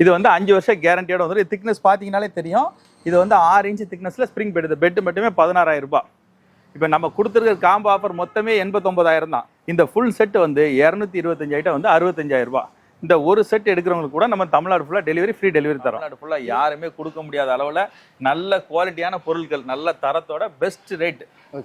இது வந்து 5 வருஷம் கேரண்டியோட வந்துடும். திக்னஸ் பார்த்தீங்கன்னாலே தெரியும். இது வந்து 6 இன்ச் திக்னஸில் ஸ்ப்ரிங் பெட். பெட் மட்டுமே 16,000 ரூபாய். இப்போ நம்ம கொடுத்துருக்க காம்போ ஆஃபர் மொத்தமே 89,000 தான். இந்த ஃபுல் செட் வந்து 225 ஐட்டம் வந்து 65,000 ரூபாய். இந்த ஒரு செட் எடுக்கிறவங்களுக்கு கூட நம்ம தமிழ்நாடு ஃபுல்லாக டெலிவரி, ஃப்ரீ டெலிவரி தரோம். தமிழ்நாடு ஃபுல்லாக யாருமே கொடுக்க முடியாத அளவில் நல்ல குவாலிட்டியான பொருட்கள், நல்ல தரத்தோட பெஸ்ட் ரேட்,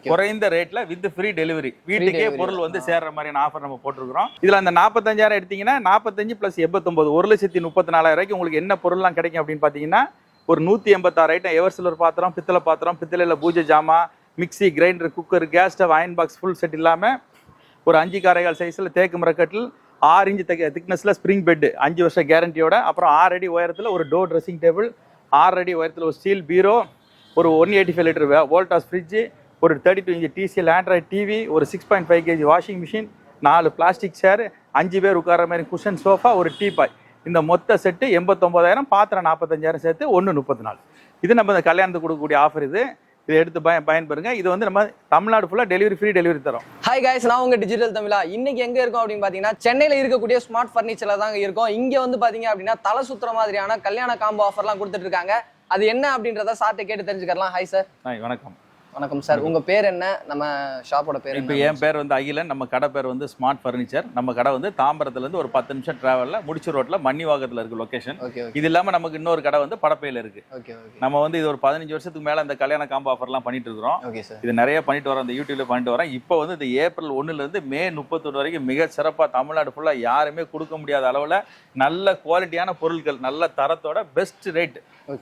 குறைந்த ரேட்ல வித் ஃப்ரீ டெலிவரி, வீட்டுக்கே பொருள் வந்து சேர்ற மாதிரியான ஆஃபர் நம்ம போட்டிருக்கிறோம். இதுல அந்த 45,000 எடுத்தீங்கன்னா 45 + 89 1,34,000 ரூபாய்க்கு உங்களுக்கு என்ன பொருள்லாம் கிடைக்கும் அப்படின்னு பார்த்தீங்கன்னா, ஒரு 186 ஐட்டம் எவர் சில்வர் பாத்திரம், பித்தளை பாத்திரம், பித்தளையில் பூஜை ஜாமா, mixie, grinder, cooker, gas stove, iron box full set இல்லாமல் ஒரு 5 காரைகால் சைஸில் தேக்கு மரக்கட்டில் 6 இன்ச் திக்னஸில் ஸ்ப்ரிங் பெட் 5 வருஷம் கேரண்டியோட, அப்புறம் 6 அடி உயரத்தில் ஒரு டோர் ட்ரெஸ்ஸிங் டேபிள், 6 அடி உயரத்தில் ஒரு ஸ்டீல் பீரோ, ஒரு 185 லிட்டர் வோல்டாஸ் ஃப்ரிட்ஜு, ஒரு 32 இன்ச் TCL ஆண்ட்ராய்ட் டிவி, ஒரு 6.5 kg washing machine, 4 plastic chair, 5 பேர் உட்கார மாதிரி குஷன் சோஃபா, ஒரு டீபாய். இந்த மொத்த செட்டு 89,000, பாத்திரம் 45,000 சேர்த்து 134. இது நம்ம இந்த கல்யாணத்துக்கு கொடுக்கக்கூடிய ஆஃபர். இதை எடுத்து பயன்பெறுங்க. இது வந்து நம்ம தமிழ்நாடு ஃபுல்லாக டெலிவரி, ஃப்ரீ டெலிவரி தரோம். ஹாய் காய்ஸ், நான் உங்க டிஜிட்டல் தமிழா. இன்னைக்கு எங்க இருக்கோம் அப்படின்னு பாத்தீங்கன்னா, சென்னையில இருக்கக்கூடிய ஸ்மார்ட் ஃபர்னிச்சர்ல தாங்க இருக்கோம். இங்க வந்து பாத்தீங்க அப்படின்னா தலை சுத்துற மாதிரியான கல்யாண காம்போ ஆஃபர்லாம் கொடுத்துட்டு இருக்காங்க. அது என்ன அப்படின்றத சார்ட்ட கேட்டு தெரிஞ்சுக்கலாம். Hi sir. ஹாய், வணக்கம். வணக்கம் சார். உங்க பேர் என்ன? நம்ம ஷாப்போட பேர்? இப்போ என் பேர் வந்து அகிலன். நம்ம கடை பேர் வந்து ஸ்மார்ட் ஃபர்னிச்சர். நம்ம கடை வந்து தாம்பரத்துலேருந்து ஒரு 10 நிமிஷம் டிராவலில் முடிச்சு ரோட்டில் மன்னிவாகத்தில் இருக்கு லொக்கேஷன். இது இல்லாமல் நமக்கு இன்னொரு கடை வந்து படப்பையில் இருக்கு. நம்ம வந்து இது ஒரு 15 வருஷத்துக்கு மேலே இந்த கல்யாண காம்போ ஆஃபர்லாம் பண்ணிட்டு இருக்கிறோம். இது நிறைய பண்ணிட்டு வரோம், இந்த யூடியூப்ல பண்ணிட்டு வரேன். இப்போ வந்து இந்த ஏப்ரல் 1லேருந்து மே 31 வரைக்கும் மிக சிறப்பாக தமிழ்நாடு ஃபுல்லாக யாருமே கொடுக்க முடியாத அளவில் நல்ல குவாலிட்டியான பொருட்கள், நல்ல தரத்தோட பெஸ்ட் ரேட்,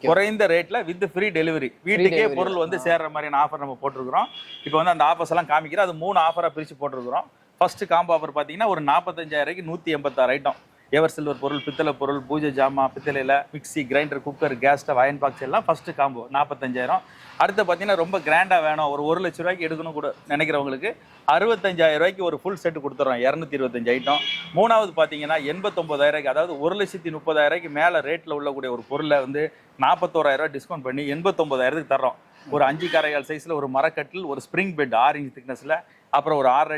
குறைந்த ரேட்ல வித் ஃப்ரீ டெலிவரி, வீட்டுக்கே பொருள் வந்து சேர்ற மாதிரியான ஆஃபர் நம்ம போட்டிருக்கிறோம். இப்போ வந்து அந்த ஆஃபர்ஸ் எல்லாம் காமிக்கிறோம். அது 3 ஆஃபராக பிரித்து போட்டிருக்கிறோம். ஃபர்ஸ்ட் காம்போ ஆஃபர் பார்த்தீங்கன்னா ஒரு 45,000 186 ஐட்டம் எவர் சில்வர் பொருள், பித்தளை பொருள், பூஜை ஜாமா, பித்தளையில் mixie, grinder, cooker, gas stove, iron box எல்லாம் ஃபர்ஸ்ட் காம்போ 45,000. அடுத்து பார்த்தீங்கன்னா ரொம்ப கிராண்டாக வேணும், ஒரு 1 லட்ச ரூபாய்க்கு எடுக்கணும் கூட நினைக்கிறவங்களுக்கு 65,000 ரூபாய்க்கு ஒரு ஃபுல் செட் கொடுத்துறோம், 225 ஐட்டம். மூணாவது பார்த்தீங்கன்னா 89,000, அதாவது 1,30,000 மேலே ரேட்டில் உள்ளக்கூடிய ஒரு பொருளை வந்து 41,000 டிஸ்கவுண்ட் பண்ணி 89,000 தர்றோம். ஒரு 5 காரைகால் சைஸில் ஒரு மரக்கட்டில், ஒரு ஸ்ப்ரிங் பெட் 6 இன்ச் திக்னஸில், அப்புறம் ஒரு 6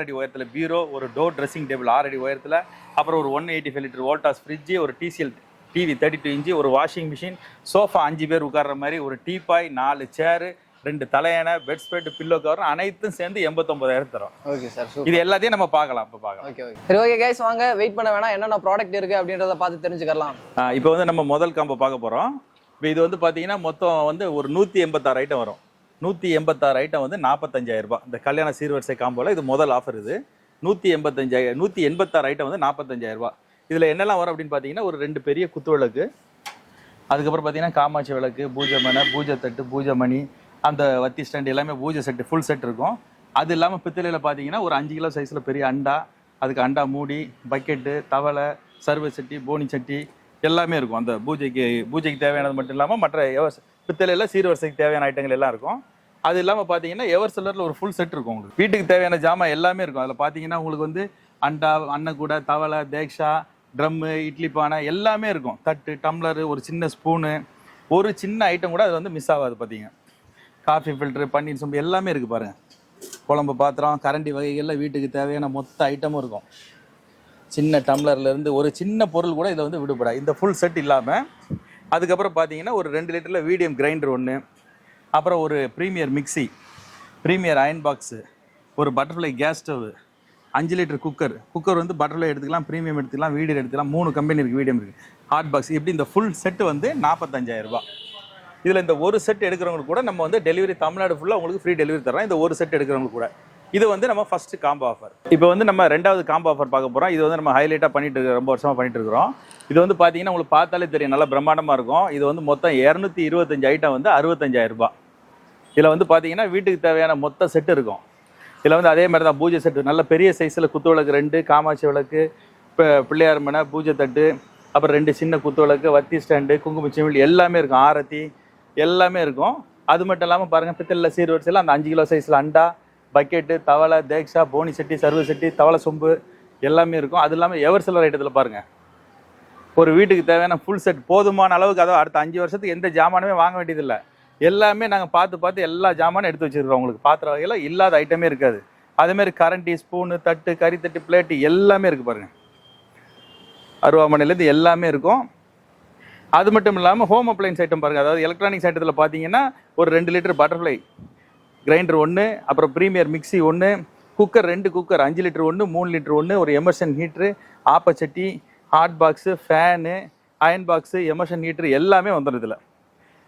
அடி உயரத்தில் பீரோ, ஒரு டோர் ட்ரெஸ்ஸிங் டேபிள் 6 அடி உயரத்தில், அப்புறம் ஒரு 185 லிட்டர் வோல்டாஸ் ஃப்ரிட்ஜு, ஒரு TCL டிவி 32 இன்ச்சு, ஒரு வாஷிங் மிஷின், சோஃபா 5 பேர் உட்கார்ற மாதிரி, ஒரு டீபாய், 4 சேரு, 2 தலையணை, பெட் ஸ்ப்ரெட், பில்லோ கவர் அனைத்தும் சேர்ந்து 89,000 தரோம். Okay sir. இது எல்லாத்தையும் நம்ம பார்க்கலாம். இப்போ பார்க்கலாம். ஓகே. சரி, ஓகே கைஸ், வாங்க வெயிட் பண்ண வேணாம், என்னென்ன ப்ராடக்ட் இருக்குது அப்படின்றத பார்த்து தெரிஞ்சுக்கலாம். இப்போ வந்து நம்ம முதல் காம்போ பார்க்க போகிறோம். இப்போ இது வந்து பார்த்தீங்கன்னா மொத்தம் வந்து ஒரு 186 ஐட்டம் வரும். 186 ஐட்டம் வந்து 45,000 ரூபாய். இந்த கல்யாண சீர்வரிசை காம்போவில் இது முதல் ஆஃபர். இது 186 ஐட்டம் வந்து 45,000 ரூபாய். இதில் என்னெல்லாம் வரும் அப்படின்னு பார்த்தீங்கன்னா, ஒரு 2 பெரிய குத்து விளக்கு, அதுக்கப்புறம் பார்த்தீங்கன்னா காமாட்சி விளக்கு, பூஜை மனை, பூஜை தட்டு, பூஜை மணி, அந்த வத்தி ஸ்டாண்ட் எல்லாமே பூஜை செட்டு ஃபுல் செட் இருக்கும். அது இல்லாமல் பித்தளையில் பார்த்தீங்கன்னா ஒரு 5 கிலோ சைஸில் பெரிய அண்டா, அதுக்கு அண்டா மூடி, பக்கெட்டு, தவளை, சர்வ சட்டி, போனி சட்டி எல்லாமே இருக்கும். அந்த பூஜைக்கு தேவையானது மட்டும் இல்லாமல் மற்ற பித்தளையில் சீர்வரிசைக்கு தேவையான ஐட்டங்கள் எல்லாம் இருக்கும். அது இல்லாமல் பார்த்தீங்கன்னா எவர் சில்லரில் ஒரு ஃபுல் செட் இருக்கும். உங்களுக்கு வீட்டுக்கு தேவையான ஜாமான் எல்லாமே இருக்கும். அதில் பார்த்தீங்கன்னா உங்களுக்கு வந்து அண்டா, அன்னக்கூடை, தவளை, தேக்ஷா, ட்ரம்மு, இட்லி பானை எல்லாமே இருக்கும். தட்டு, டம்ளரு, ஒரு சின்ன ஸ்பூனு, ஒரு சின்ன ஐட்டம் கூட அது வந்து மிஸ் ஆகாது. பார்த்தீங்க, காஃபி ஃபில்ட்ரு, பன்னீர் சொம்பு எல்லாமே இருக்குது பாருங்கள். குழம்பு பாத்திரம், கரண்டி வகைகளில் வீட்டுக்கு தேவையான மொத்த ஐட்டமும் இருக்கும். சின்ன டம்ளர்லேருந்து ஒரு சின்ன பொருள் கூட இதை வந்து விடுபடா. இந்த ஃபுல் செட் இல்லாமல் அதுக்கப்புறம் பார்த்தீங்கன்னா ஒரு 2 லிட்டரில் மீடியம் கிரைண்டர் ஒன்று, அப்புறம் ஒரு premier mixie, premier iron box, ஒரு butterfly gas stove, 5 litre cooker வந்து பட்டர்ஃப்ளை எடுத்துக்கலாம், ப்ரீமியம் எடுத்துக்கலாம், வீடியோ எடுத்துக்கலாம், 3 கம்பெனி இருக்குது, வீடியம் இருக்குது, ஹாட் பாக்ஸ். இப்படி இந்த ஃபுல் செட்டு வந்து 45,000 ரூபாய். இதில் இந்த ஒரு செட் எடுக்கிறவங்களுக்கு கூட நம்ம வந்து டெலிவரி தமிழ்நாடு ஃபுல்லாக உங்களுக்கு ஃப்ரீ டெலிவரி தரோம். இந்த ஒரு செட் எடுக்கிறவங்களுக்கு கூட இது வந்து நம்ம ஃபர்ஸ்ட் காம்போ ஆஃபர். இப்போ வந்து நம்ம 2வது காம்போ ஆஃபர் பார்க்க போகிறோம். இது வந்து நம்ம ஹைலைட்டாக பண்ணிட்டு இருக்கோம், ரொம்ப வருஷமாக பண்ணிட்டு இருக்கிறோம். இது வந்து பார்த்தீங்கன்னா உங்களுக்கு பார்த்தாலே தெரியும், நல்லா பிரம்மாண்டமாக இருக்கும். இது வந்து மொத்தம் 225 ஐட்டம் வந்து 65,000 ரூபாய். இதில் வந்து பார்த்தீங்கன்னா வீட்டுக்கு தேவையான மொத்த செட்டு இருக்கும். இதில் வந்து அதே மாதிரி தான் பூஜை செட்டு, நல்ல பெரிய சைஸில் குத்து விளக்கு 2, காமாட்சி விளக்கு, பிள்ளையார் மனை, பூஜை தட்டு, அப்புறம் 2 சின்ன குத்து விளக்கு, வத்தி ஸ்டாண்டு, குங்கும சிமிழ் எல்லாமே இருக்கும், ஆரத்தி எல்லாமே இருக்கும். அது மட்டும் இல்லாமல் பாருங்கள், பித்தளையில் சீர்வரிசையில் அந்த 5 கிலோ சைஸில் அண்டா, பக்கெட்டு, தவளை, தேக்ஷா, போனி சட்டி, சர்வ சட்டி, தவளை சொம்பு எல்லாமே இருக்கும். அது இல்லாமல் எவர் சில்வர் ஐட்டத்தில் பாருங்கள், ஒரு வீட்டுக்கு தேவையான ஃபுல் செட் போதுமான அளவுக்கு. அதாவது அடுத்த 5 வருஷத்துக்கு எந்த ஜாமானுமே வாங்க வேண்டியதில்லை. எல்லாமே நாங்கள் பார்த்து எல்லா ஜாமானும் எடுத்து வச்சுருக்கோம். உங்களுக்கு பாத்திர வகையில் இல்லாத ஐட்டமே இருக்காது. அதேமாதிரி கரண்டி, ஸ்பூனு, தட்டு, கறி தட்டு, பிளேட்டு எல்லாமே இருக்குது பாருங்கள். அருவாமனையிலேருந்து எல்லாமே இருக்கும். அது மட்டும் இல்லாமல் ஹோம் அப்ளைன்ஸ் ஐட்டம் பாருங்கள், அதாவது எலக்ட்ரானிக்ஸ் ஐட்டத்தில் பார்த்தீங்கன்னா ஒரு 2 லிட்டர் பட்டர்ஃப்ளை கிரைண்டர் ஒன்று, அப்புறம் ப்ரீமியர் மிக்ஸி ஒன்று, குக்கர் 2 குக்கர் 5 லிட்டர் ஒன்று, 3 லிட்டர் ஒன்று, ஒரு எமர்ஷன் ஹீட்ரு, ஆப்பச்சட்டி, hot box, fan, iron box, immersion heater எல்லாமே வந்துடும் இதில்.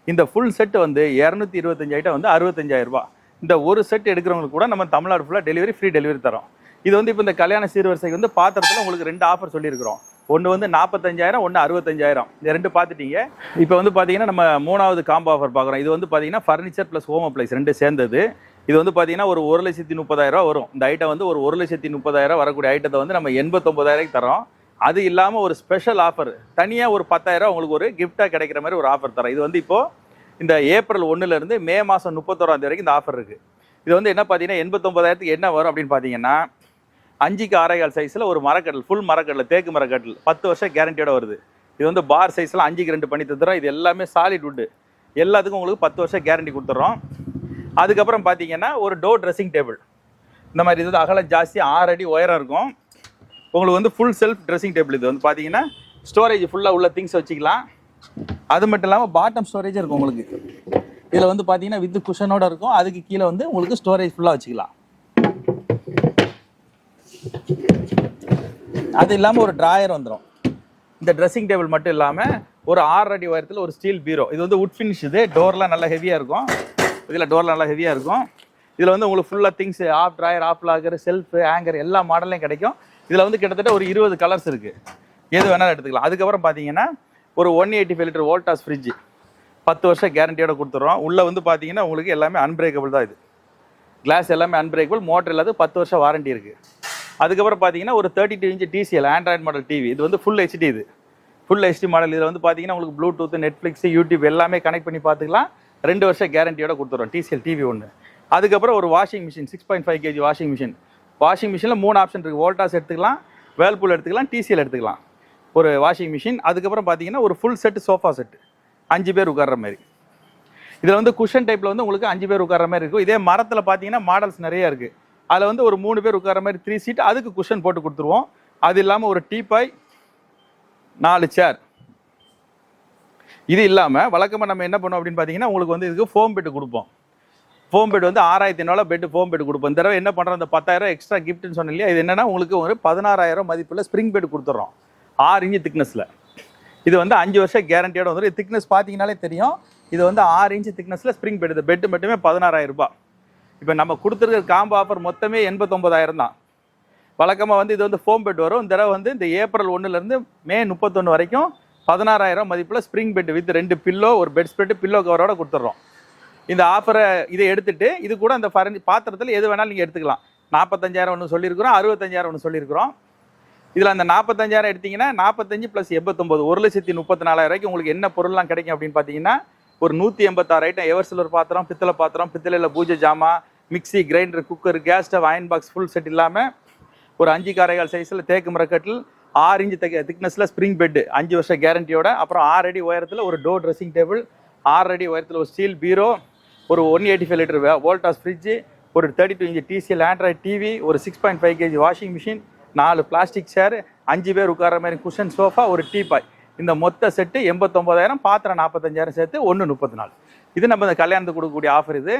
இந்த ஃபுல் செட் வந்து 225 ஐட்டம் வந்து 65,000 ரூபா. இந்த ஒரு செட் எடுக்கிறவங்களுக்கு கூட நம்ம தமிழ்நாடு ஃபுல்லாக டெலிவரி, ஃப்ரீ டெலிவரி தரோம். இது வந்து இப்போ இந்த கல்யாண சீர்வரிசைக்கு வந்து பாத்திரத்தில் உங்களுக்கு 2 ஆஃபர் சொல்லியிருக்கிறோம். ஒன்று வந்து 45,000, ஒன்று 65,000. இந்த 2 பார்த்துட்டீங்க. இப்போ வந்து பார்த்தீங்கன்னா நம்ம 3வது காம்போ ஆஃபர் பார்க்குறோம். இது வந்து பார்த்தீங்கன்னா ஃபர்னிச்சர் ப்ளஸ் ஹோம் அப்ளைஸ் 2 சேர்ந்தது. இது வந்து பார்த்தீங்கன்னா ஒரு 1,30,000 வரும். இந்த ஐட்டம் வந்து ஒரு 1,30,000 வரக்கூடிய ஐட்டத்தை வந்து நம்ம 89,000 தரோம். அது இல்லாமல் ஒரு ஸ்பெஷல் ஆஃபர் தனியாக ஒரு 10,000 உங்களுக்கு ஒரு கிஃப்டாக கிடைக்கிற மாதிரி ஒரு ஆஃபர் தரோம். இது வந்து இப்போது இந்த ஏப்ரல் 1லேருந்து மே மாதம் 31 வரைக்கும் இந்த ஆஃபர் இருக்குது. இது வந்து என்ன பார்த்தீங்கன்னா 89,000க்கு என்ன வரும் அப்படின்னு பார்த்தீங்கன்னா 5க்கு 6.25 சைஸில் ஒரு மரக்கட்டில், ஃபுல் மரக்கட்டில், தேக்கு மரக்கட்டில் 10 வருஷம் கேரண்டியோட வருது. இது வந்து பார் சைஸில் 5க்கு 2 பண்ணி தந்துடுறோம். இது எல்லாமே சாலிட் வுட்டு, எல்லாத்துக்கும் உங்களுக்கு 10 வருஷம் கேரண்டி கொடுத்துட்றோம். அதுக்கப்புறம் பார்த்தீங்கன்னா ஒரு டோர் ட்ரெஸ்ஸிங் டேபிள், இந்த மாதிரி இது வந்து அகலம் ஜாஸ்தி 6 அடி உயரம் இருக்கும். உங்களுக்கு வந்து ஃபுல் செல்ஃப் ட்ரெஸ்ஸிங் டேபிள். இது வந்து பார்த்தீங்கன்னா ஸ்டோரேஜ் ஃபுல்லாக உள்ள திங்ஸ் வச்சுக்கலாம். அது மட்டும் இல்லாமல் பாட்டம் ஸ்டோரேஜ் இருக்கும் உங்களுக்கு. இதில் வந்து பார்த்தீங்கன்னா வித் குஷனோட இருக்கும். அதுக்கு கீழே வந்து உங்களுக்கு ஸ்டோரேஜ் ஃபுல்லாக வச்சுக்கலாம். அது இல்லாமல் ஒரு ட்ராயர் வந்துடும். இந்த ட்ரெஸ்ஸிங் டேபிள் மட்டும் இல்லாமல் ஒரு 6 அடி உயரத்தில் ஒரு ஸ்டீல் பீரோ. இது வந்து உட் ஃபினிஷ். இது டோர்லாம் நல்லா ஹெவியாக இருக்கும். இதில் வந்து உங்களுக்கு ஃபுல்லாக things, half drawer, half locker, shelf, hanger எல்லா மாடல்லையும் கிடைக்கும். இதில் வந்து கிட்டத்தட்ட ஒரு 20 கலர்ஸ் இருக்குது. எது வேணாலும் எடுத்துக்கலாம். அதுக்கப்புறம் பார்த்தீங்கன்னா ஒரு 185 லிட்டர் வோல்டாஸ் ஃப்ரிட்ஜ் 10 வருஷம் கேரண்டியோட கொடுத்துட்றோம். உள்ளே வந்து பார்த்தீங்கன்னா உங்களுக்கு எல்லாமே அன்பிரேக்கபிள் தான். இது கிளாஸ் எல்லாமே அன்பிரேக்கபிள், மோட்டர் இல்லாத 10 வருஷம் வாரண்டி இருக்குது. அதுக்கப்புறம் பார்த்தீங்கன்னா ஒரு 32 inch TCL Android model TV. இது வந்து ஃபுல் HD. இது ஃபுல் HD மாடல். இதில் வந்து பார்த்தீங்கன்னா உங்களுக்கு ப்ளூடூத், நெட்ஃப்ளிக்ஸ், யூடியூப் எல்லாமே கனெக்ட் பண்ணி பார்த்துக்கலாம். 2 வருஷம் கேரண்டியோட கொடுத்துட்றோம். TCL டிவி ஒன்று. அதுக்கப்புறம் ஒரு washing machine 6.5 kg washing machine. Washing மிஷினில் 3 ஆப்ஷன் இருக்குது. வோல்டாஸ் எடுத்துக்கலாம், வேர்ல்பூல் எடுத்துக்கலாம், TCL எடுத்துக்கலாம். ஒரு வாஷிங் மிஷின். அதுக்கப்புறம் பார்த்தீங்கன்னா ஒரு ஃபுல் செட் சோஃபா செட்டு 5 பேர் உட்கார்ற மாதிரி. இதில் வந்து குஷன் டைப்பில் வந்து உங்களுக்கு 5 பேர் உட்கார்ற மாதிரி இருக்கும். இதே மரத்தில் பார்த்தீங்கன்னா மாடல்ஸ் நிறைய இருக்குது. அதில் வந்து ஒரு 3 பேர் உட்கார்ற மாதிரி 3 சீட், அதுக்கு குஷன் போட்டு கொடுத்துருவோம். அது இல்லாமல் ஒரு டீபாய், 4 சேர். இது இல்லாமல் வழக்கமாக நம்ம என்ன பண்ணோம் அப்படின்னு பார்த்தீங்கன்னா உங்களுக்கு வந்து இதுக்கு ஃபோம் பெட்டு கொடுப்போம். ஃபோம் பெட் வந்து 6,500 பெட்டு ஃபோம் பெட் கொடுப்போம். இந்த தடவை என்ன பண்ணுறோம், இந்த 10,000 எக்ஸ்ட்ரா கிஃப்ட்னு சொன்னோம் இல்லையா, இது என்னன்னா உங்களுக்கு ஒரு 16,000 மதிப்புள்ள ஸ்ப்ரிங் பெட் கொடுத்துட்றோம். 6 இன்ச் திக்னஸில். இது வந்து 5 வருஷம் கேரண்டியோட வந்துடும். திக்னஸ் பார்த்தீங்கன்னாலே தெரியும். இது வந்து 6 இன்ச் திக்னஸில் ஸ்ப்ரிங் பெட். இந்த பெட்டு மட்டுமே 16,000 ரூபாய். இப்போ நம்ம கொடுத்துருக்க காம்போ ஆஃபர் மொத்தமே 89,000 தான். வழக்கமாக வந்து இது வந்து ஃபோம் பெட் வரும். இந்த தடவை வந்து இந்த ஏப்ரல் 1லேருந்து மே 31 வரைக்கும் 16,000 மதிப்பில் ஸ்ப்ரிங் பெட் வித் 2 பில்லோ, ஒரு பெட் ஸ்ப்ரெட், பில்லோ கவரோட கொடுத்துட்றோம். இந்த ஆஃபரை இதை எடுத்துட்டு இது கூட அந்த பாத்திரத்தில் எது வேணாலும் நீங்கள் எடுத்துக்கலாம். 45,000 ஒன்று சொல்லியிருக்கிறோம், 65,000 ஒன்று சொல்லியிருக்கிறோம். இதில் அந்த 45,000 எடுத்தீங்கன்னா 45 + 89 1,34,000 ரூபாய்க்கு உங்களுக்கு என்ன பொருள்லாம் கிடைக்கும் அப்படின்னு பார்த்தீங்கன்னா ஒரு 186 ஐட்டம் எவர் சில்வர் பாத்திரம், பித்தளை பாத்திரம், பித்தளையில் பூஜை ஜாமா, mixie, grinder, cooker, gas stove, iron box full set இல்லாமல் ஒரு 5க்கு 6.25 சைஸில் தேக்கு மரக்கட்டில் 6 இன்ச் திக்னஸில் ஸ்ப்ரிங் பெட் 5 வருஷம் கேரண்டியோட, அப்புறம் 6 அடி உயரத்தில் ஒரு டோர் ட்ரெஸ்ஸிங் டேபிள், 6 அடி உயரத்தில் ஒரு ஸ்டீல் பீரோ, ஒரு 185 லிட்டர் வோல்டாஸ் ஃப்ரிட்ஜு, ஒரு 32 இன்ச் TCL ஆண்ட்ராய்டு டிவி, ஒரு 6.5 kg washing machine, 4 plastic chair, 5 பேர் உட்கார மாதிரி குஷன் சோஃபா, ஒரு டீபாய். இந்த மொத்த செட்டு 89,000, பாத்திரம் 45,000 சேர்த்து 134. இது நம்ம இந்த கல்யாணத்துக்கு கொடுக்கக்கூடிய ஆஃபர். இதை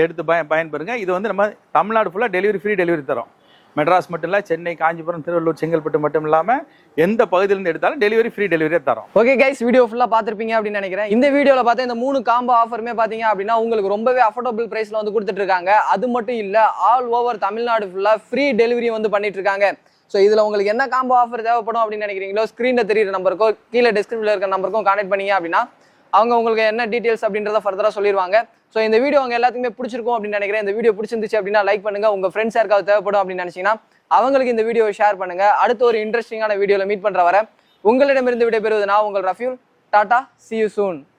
எடுத்து பயன்பெறுங்க. இது வந்து நம்ம தமிழ்நாடு ஃபுல்லாக டெலிவரி, ஃப்ரீ டெலிவரி தரோம். மெட்ராஸ் மட்டும் இல்லை, சென்னை, காஞ்சிபுரம், திருவள்ளூர், செங்கல்பட்டு மட்டும் இல்லாமல் எந்த பகுதியிலேருந்து எடுத்தாலும் டெலிவரி, ஃப்ரீ டெலிவரியே தரோம். ஓகே கைஸ், வீடியோ ஃபுல்லாக பார்த்துருப்பீங்க அப்படின்னு நினைக்கிறேன். இந்த வீடியோவில் பார்த்தா இந்த 3 காம்போ ஆஃபருமே பார்த்தீங்க அப்படின்னா உங்களுக்கு ரொம்பவே அஃபோர்டபுள் ப்ரைஸில் வந்து கொடுத்துட்டு இருக்காங்க. அது மட்டும் இல்லை, ஆல் ஓவர் தமிழ்நாடு ஃபுல்லாக ஃப்ரீ டெலிவரி வந்து பண்ணிட்டு இருக்காங்க. ஸோ இதில் உங்களுக்கு என்ன காம்போ ஆஃபர் தேவைப்படும் அப்படின்னு நினைக்கிறீங்களோ ஸ்க்ரீனில் தெரியுற நம்பருக்கோ கீழே டிஸ்கிரிப்ஷனில் இருக்கிற நம்பருக்கும் கான்டெக்ட் பண்ணீங்க அப்படின்னா அவங்க உங்களுக்கு என்ன டீட்டெயில்ஸ் அப்படின்றத ஃபர்தராக சொல்லிடுவாங்க. ஸோ இந்த வீடியோ அவங்க எல்லாத்துக்குமே பிடிச்சிருக்கும் அப்படின்னு நினைக்கிறேன். இந்த வீடியோ பிடிச்சிருந்துச்சு அப்படின்னா லைக் பண்ணுங்க. உங்கள் ஃப்ரெண்ட்ஸ் யாருக்காவது தேவைப்படும் அப்படின்னு நினைச்சீங்கன்னா அவங்களுக்கு இந்த வீடியோவை ஷேர் பண்ணுங்க. அடுத்த ஒரு இன்ட்ரெஸ்டிங்கான வீடியோவில் மீட் பண்ணுற வரை உங்களிடமிருந்து விடைபெறுவது நான் உங்கள் Rafiul. Tata, see you soon.